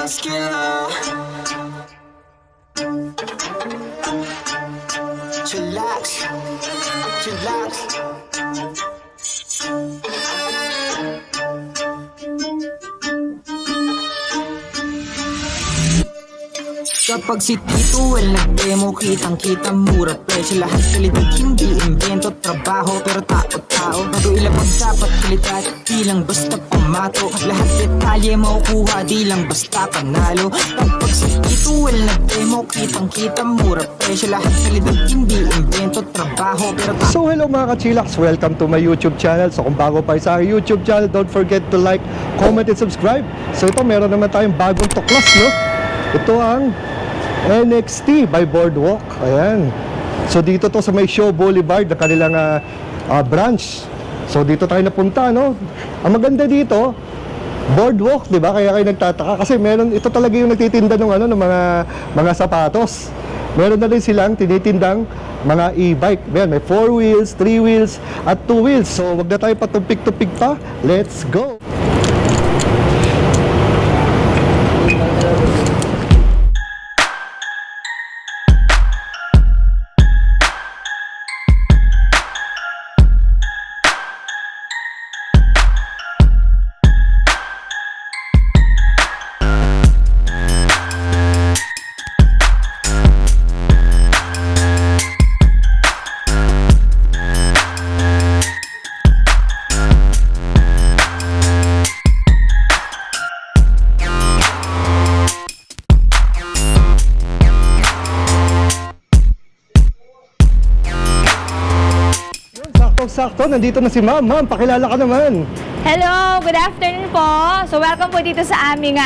muscular. Chillax, chillax. Kapag si Tito Well nag-demo, kitang-kita mura presyo. Lahat kalidad, hindi invento, trabaho pero tao-tao. Bago ilabag dapat kalidad, di lang basta pumato. Lahat detalye makukuha, di lang basta panalo. Kapag si Tito Well nag-demo, kitang-kita mura presyo. Lahat kalidad, hindi invento, trabaho pero tao. So hello mga ka-chillax, welcome to my YouTube channel. So kung bago pa sa aking YouTube channel, don't forget to like, comment, and subscribe. So ito, meron naman tayong bagong tuklas, no? Ito ang NXT by Boardwalk. Ayan. So dito to sa may Show Boulevard na kanilang branch. So dito tayo napunta, no? Ang maganda dito, Boardwalk, 'di ba? Kaya kayo nagtataka kasi meron, ito talaga yung nagtitinda ng ng mga sapatos. Meron na rin silang tinitindang mga e-bike. May 4 wheels, 3 wheels, at 2 wheels. So wag na tayo patumpik-tumpik pa. Let's go. Sakto, nandito na si Ma'am. Ma'am, pakilala ka naman. Hello, good afternoon po. So welcome po dito sa aming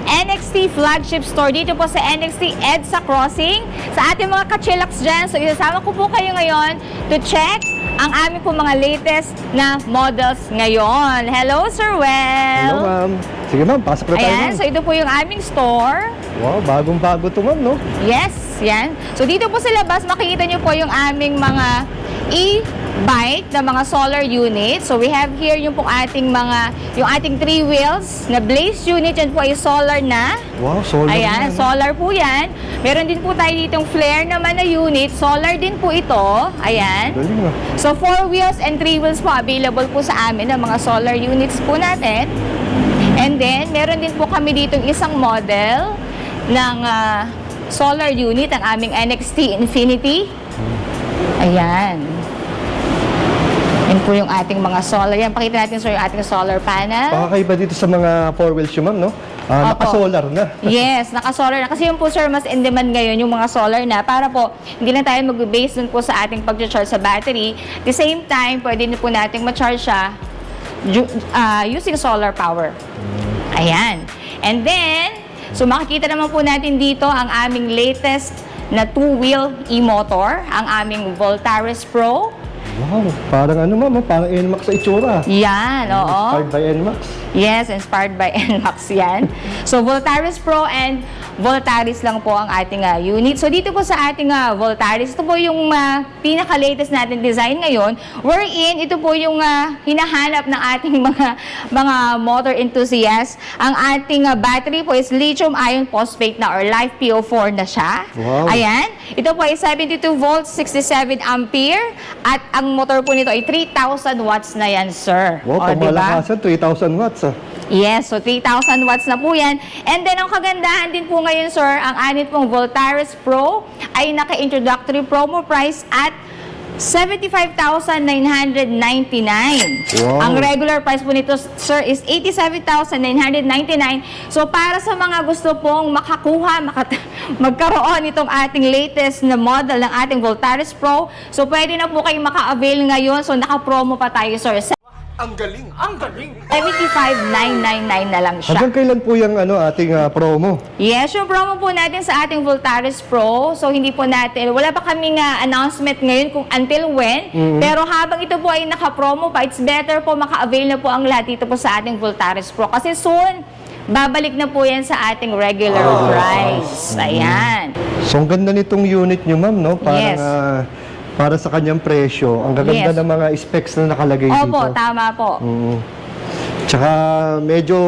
NXT flagship store dito po sa NXT EDSA Crossing. Sa ating mga ka-chillax dyan, so isasama ko po kayo ngayon to check ang aming po mga latest na models ngayon. Hello, Sir Well. Hello, Ma'am. Sige, Ma'am, pasok na tayo. Ayan, so ito po yung aming store. Wow, bagong-bago to, Ma'am, no? Yes, yan. So dito po sa labas, makikita nyo po yung aming mga e-bike na mga solar unit. So we have here yung pong ating yung ating 3 wheels na Blaze unit. Yan po ay solar na. Wow, solar. Ayan, na. solar po yan. Meron din po tayo ditong flare naman na unit. Solar din po ito. Ayan. Galing, ah. So 4 wheels and 3 wheels po available po sa amin ng mga solar units po natin. And then, meron din po kami ditong isang model ng solar unit, ang aming NXT Infinity. Ayan. Yan po yung ating mga solar. Yan, pakita natin sir yung ating solar panel. Pakakaiba dito sa mga 4 wheels yung Ma'am, no? Naka-solar na. Yes, naka-solar na. Kasi yun po sir, mas in demand ngayon yung mga solar na para po hindi na tayo mag-base dun po sa ating pag-charge sa battery. At the same time, pwede din po nating ma-charge siya using solar power. Ayan. And then, so makikita naman po natin dito ang aming latest na 2-wheel e-motor, ang aming Voltaris Pro. Wow, parang Ma'am, parang NMAX sa itsura. Yan, oo. Inspired by NMAX. Yes, inspired by NMAX yan. So, Voltaris Pro and Voltaris lang po ang ating unit. So, dito po sa ating Voltaris, ito po yung pinaka-latest natin design ngayon. Wherein, ito po yung hinahanap ng ating mga motor enthusiasts. Ang ating battery po is lithium-ion phosphate na or LiFePO4 na siya. Wow. Ayan. Ito po ay 72 volts, 67 ampere. At ang motor po nito ay 3,000 watts na yan, sir. Wow, pamalakasan, 3,000 watts, ah. Yes, so 3,000 watts na po yan. And then, ang kagandahan din po ngayon, sir, ang anit pong Voltaris Pro ay naka-introductory promo price at 75,999. Wow. Ang regular price po nito, sir, is 87,999. So, para sa mga gusto pong magkaroon itong ating latest na model ng ating Voltaris Pro, so pwede na po kayo maka-avail ngayon. So, naka-promo pa tayo, sir. Ang galing, ang galing. 75,999 na lang siya. Hanggang kailan po yung ating promo? Yes, yung promo po natin sa ating Voltaris Pro. So, hindi po natin, wala pa kaming announcement ngayon kung until when. Pero habang ito po ay naka-promo pa, it's better po maka-avail na po ang lahat dito po sa ating Voltaris Pro. Kasi soon, babalik na po yan sa ating regular price. Ayan. So, ang ganda nitong unit nyo, Ma'am, no? Parang, Yes. para sa kanyang presyo, ang gaganda Yes. ng mga specs na nakalagay dito. Opo, tama po. Tsaka medyo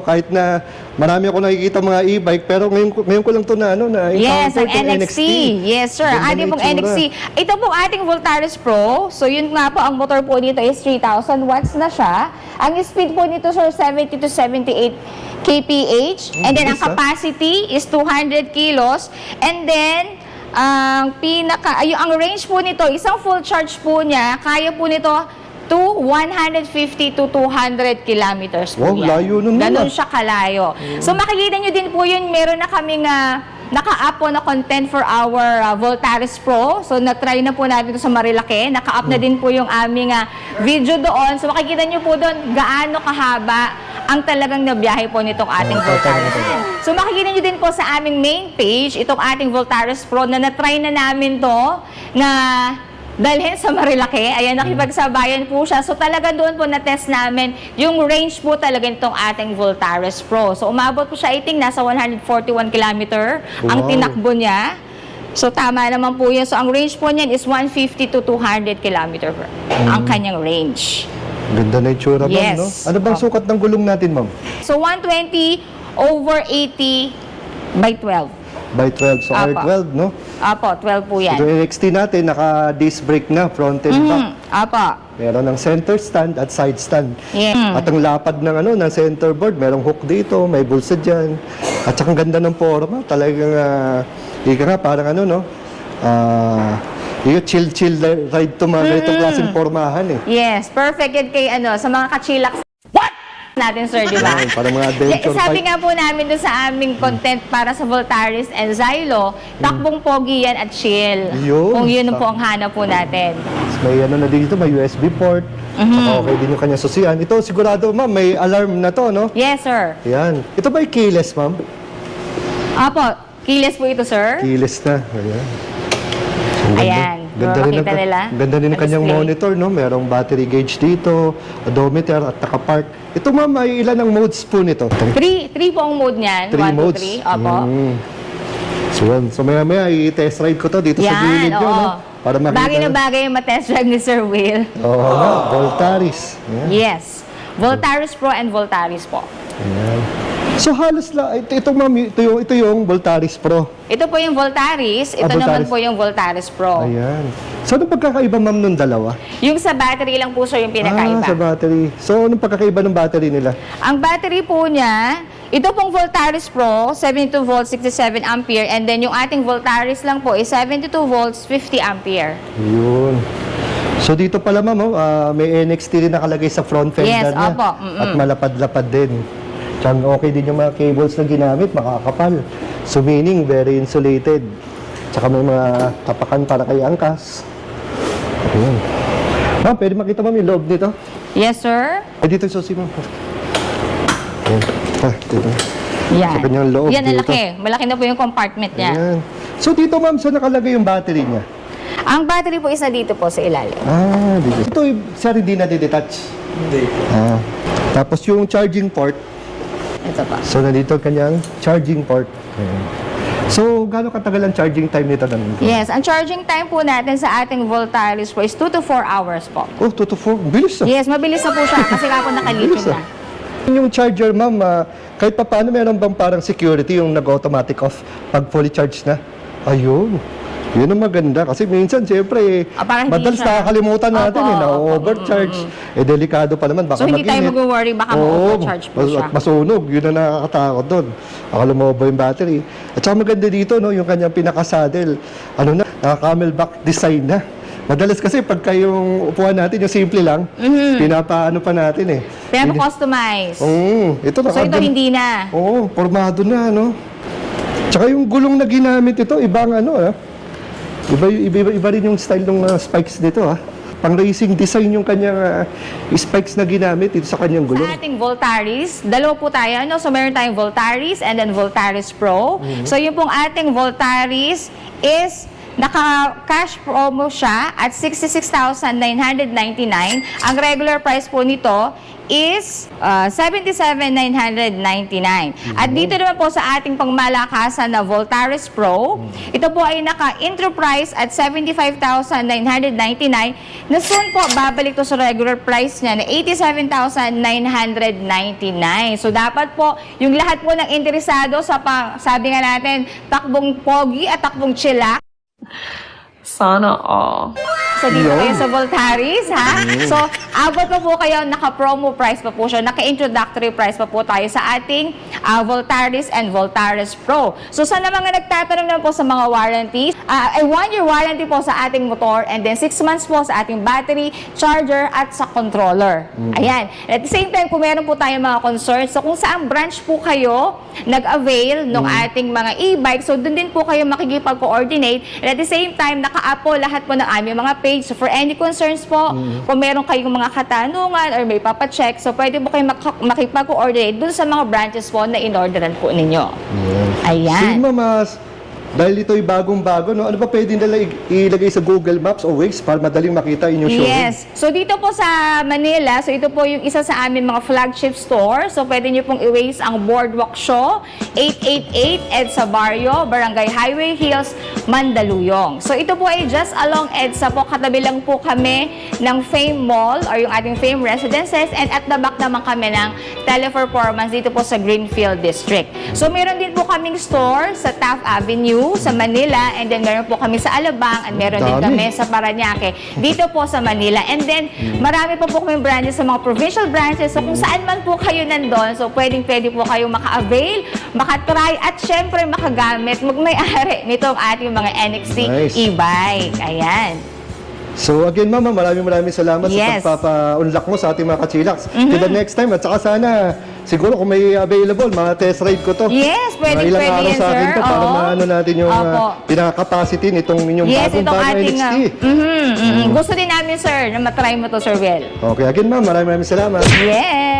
kahit na marami ako nakikita mga e-bike, pero ngayon ko lang to na Yes, ang encounter tong NXT. Yes, sir. Ang Ganda ating ng pong itsura. NXT. Ito pong ating Voltaris Pro. So, yun nga po, ang motor po dito is 3,000 watts na siya. Ang speed po nito, sir, 70 to 78 kph. And then, ang bilis, capacity is 200 kilos. And then, ang ang range po nito, isang full charge po niya, kaya po nito to 150 to 200 kilometers po Wow, yan. layo nun Ganun naman. siya kalayo. So makikita nyo din po yun, meron na kaming naka-up po na content for our Voltaris Pro. So na-try na po natin ito sa Marilake. Naka-up na din po yung aming video doon. So makikita nyo po doon gaano kahaba ang talagang nabiyahe po nitong ating Voltaris. So makikita nyo din po sa aming main page, itong ating Voltaris Pro na na-try na namin to na dalhin sa Marilake. Ayan, nakipagsabayan po siya. So talaga doon po na-test namin yung range po talaga nitong ating Voltaris Pro. So umabot po siya, I think, nasa 141 kilometer ang Wow. tinakbo niya. So tama naman po yun. So ang range po niyan is 150 to 200 kilometer ang kanyang range. Ganda na itsura, ma'am, Yes. no? Ano bang sukat ng gulong natin, ma'am? So 120 over 80 by 12. By 12, so Apa. R12, no? Apo, 12 po yan. Ito NXT natin, naka-disc brake na, front and back. Apo. Meron ng center stand at side stand. Yeah. At ang lapad ng ng center board, merong hook dito, may bulsa diyan. At saka ang ganda ng forma, talagang ika nga parang chill ride to mga ganitong klaseng formahan eh. Yes, perfect yan kay sa mga kachilaks natin, sir, di ba? Yan, parang mga adventure Sabi bike. nga po namin doon sa aming content para sa Voltaris and Xylo, takbong pogi yan at chill. Yun. Kung yun po ang hanap po natin. May na dito, may USB port. Saka okay din yung kanyang susian. Ito sigurado, ma'am, may alarm na to, no? Yes, sir. Yan. Ito ba yung keyless, ma'am? Apo, keyless po ito, sir. Keyless na. Ayan. Ang Ayan. Makita nila. Ganda rin ang kanyang Display. monitor, no? Merong battery gauge dito, odometer at nakapark. Ito, ma'am, ay ilan ang modes po nito? 3 po ang mode niyan. 3 1, modes. 2, 3. Apo. So maya i-test ride ko to dito sa gilid Yan, nyo, no? oo. Para makita. Bagay na bagay yung matest drive ni Sir Will. Oo nga, Voltaris. Ayan. Yes. Voltaris Pro and Voltaris po. Ayan. So halos ito ma'am, ito yung Voltaris Pro. Ito po yung Voltaris, ito naman Voltaris. po yung Voltaris Pro. Ayan. So anong pagkakaiba ma'am nung dalawa? Yung sa battery lang po, sir, yung pinakaiba. Sa battery. So anong pagkakaiba ng battery nila? Ang battery po niya, ito pong Voltaris Pro, 72 volts, 67 ampere. And then yung ating Voltaris lang po is 72 volts, 50 ampere. Yun. So dito pala ma'am, may NXT rin nakalagay sa front fender Yes, niya. opo. At malapad-lapad din. Tsaka okay din yung mga cables na ginamit, makakapal. So meaning, very insulated. Tsaka may mga tapakan para kay angkas. Ayun. Ma'am, pwede makita ma'am yung loob nito? Yes, sir. Ay, dito yung susi ma'am. Ayan. Dito. Yan. Sa kanyang loob Yan, ang dito. laki. Malaki na po yung compartment niya. Ayan. So dito ma'am, saan nakalagay yung battery niya? Ang battery po isa dito po sa ilalim. Dito. Ito, sir, hindi na detach. Hindi. Tapos yung charging port, Ito pa. so nandito ang kanyang charging port. Ayan. So, gaano katagal ang charging time nito? Yes, ang charging time po natin sa ating Voltaris Pro is 2 to 4 hours po. Oh, 2 to 4. Bilis ah. Yes, mabilis na po siya kasi nga po nakalithium Bilis na. Yung charger, ma'am, kahit pa paano meron bang parang security yung nag-automatic off pag fully charged na? Ayun. Yun ang maganda. Kasi minsan, siyempre, Parang hindi madalas siya. nakakalimutan natin, Opo, na-overcharge. delikado pa naman, baka So, hindi tayo mag-init. mag-worry, baka Oo, ma-overcharge po siya. At masunog, yun ang nakakatakot doon. Baka lumobo yung battery. At saka maganda dito, no, yung kanyang pinaka-saddle. Naka-camelback design na. Madalas kasi pagka yung upuan natin, yung simple lang, pinapaano pa natin eh. Pinapa-customize. Ito So, ito hindi na. Oo, formado na, no? Tsaka yung gulong na ginamit ito, ibang Iba rin yung style ng spikes nito, Pang racing design yung kanyang spikes na ginamit dito sa kanyang Sa gulong. ating Voltaris, dalawa po tayo. So, meron tayong Voltaris and then Voltaris Pro. So, yung pong ating Voltaris is naka-cash promo siya at 66,999. Ang regular price po nito is 77,999. At dito naman po sa ating pangmalakasan na Voltaris Pro, ito po ay naka-intro price at 75,999 na soon po babalik to sa regular price niya na 87,999. So dapat po yung lahat po ng interesado sa sabi nga natin, takbong pogi at takbong chila. Sana all. So, dito Yun. kayo sa Voltaris, ha? So, abot pa po kayo, naka-promo price pa po siya, naka-introductory price pa po tayo sa ating Voltaris and Voltaris Pro. So, sa mga nagtatanong naman po sa mga warranties, ay 1-year warranty po sa ating motor and then 6 months po sa ating battery, charger, at sa controller. Ayan. At the same time, kung meron po tayo mga concerns, so kung saan branch po kayo nag-avail ng ating mga e-bike, so dun din po kayo makikipag-coordinate. And at the same time, naka-up po lahat po ng aming mga page. So for any concerns po, kung meron kayong mga katanungan or may papacheck, so pwede po kayo makipag-coordinate dun sa mga branches po na in-orderan po ninyo. Ayan. Sige, Mama, dahil ito'y bagong-bago, no? Ano ba pwede nila ilagay sa Google Maps o Waze para madaling makita inyong showroom? Yes. So dito po sa Manila, so ito po yung isa sa amin mga flagship store. So pwede nyo pong i-waze ang Boardwalk Show, 888 EDSA Barrio, Barangay Highway Hills, Mandaluyong. So ito po ay just along EDSA po, katabi lang po kami ng Fame Mall or yung ating Fame Residences, and at the back naman kami ng Teleperformance dito po sa Greenfield District. So meron din po kaming store sa Taft Avenue sa Manila, and then meron po kami sa Alabang, and meron din Dami. kami sa Parañaque dito po sa Manila. And then marami pa po kami branches sa mga provincial branches. So kung saan man po kayo nandun, so pwede po kayo maka-avail, maka-try, at syempre makagamit, magmay-ari nitong ating mga NXT Nice. e-bike. Ayan. So again, Mama, maraming salamat Yes. sa pagpapa-unlock mo sa ating mga kachilaks. Till the next time, at saka sana, siguro kung may available, mga test ride ko to. Yes, Mga pwede, ilang pwede araw yan, sa akin sir. to para Oo. maano natin yung Opo. pinaka-capacity nitong inyong Yes, itong bagong-bagong ating... NXT. Gusto din namin, sir, na matry mo to, Sir Will. Okay, again, Ma'am, maraming salamat. Yes.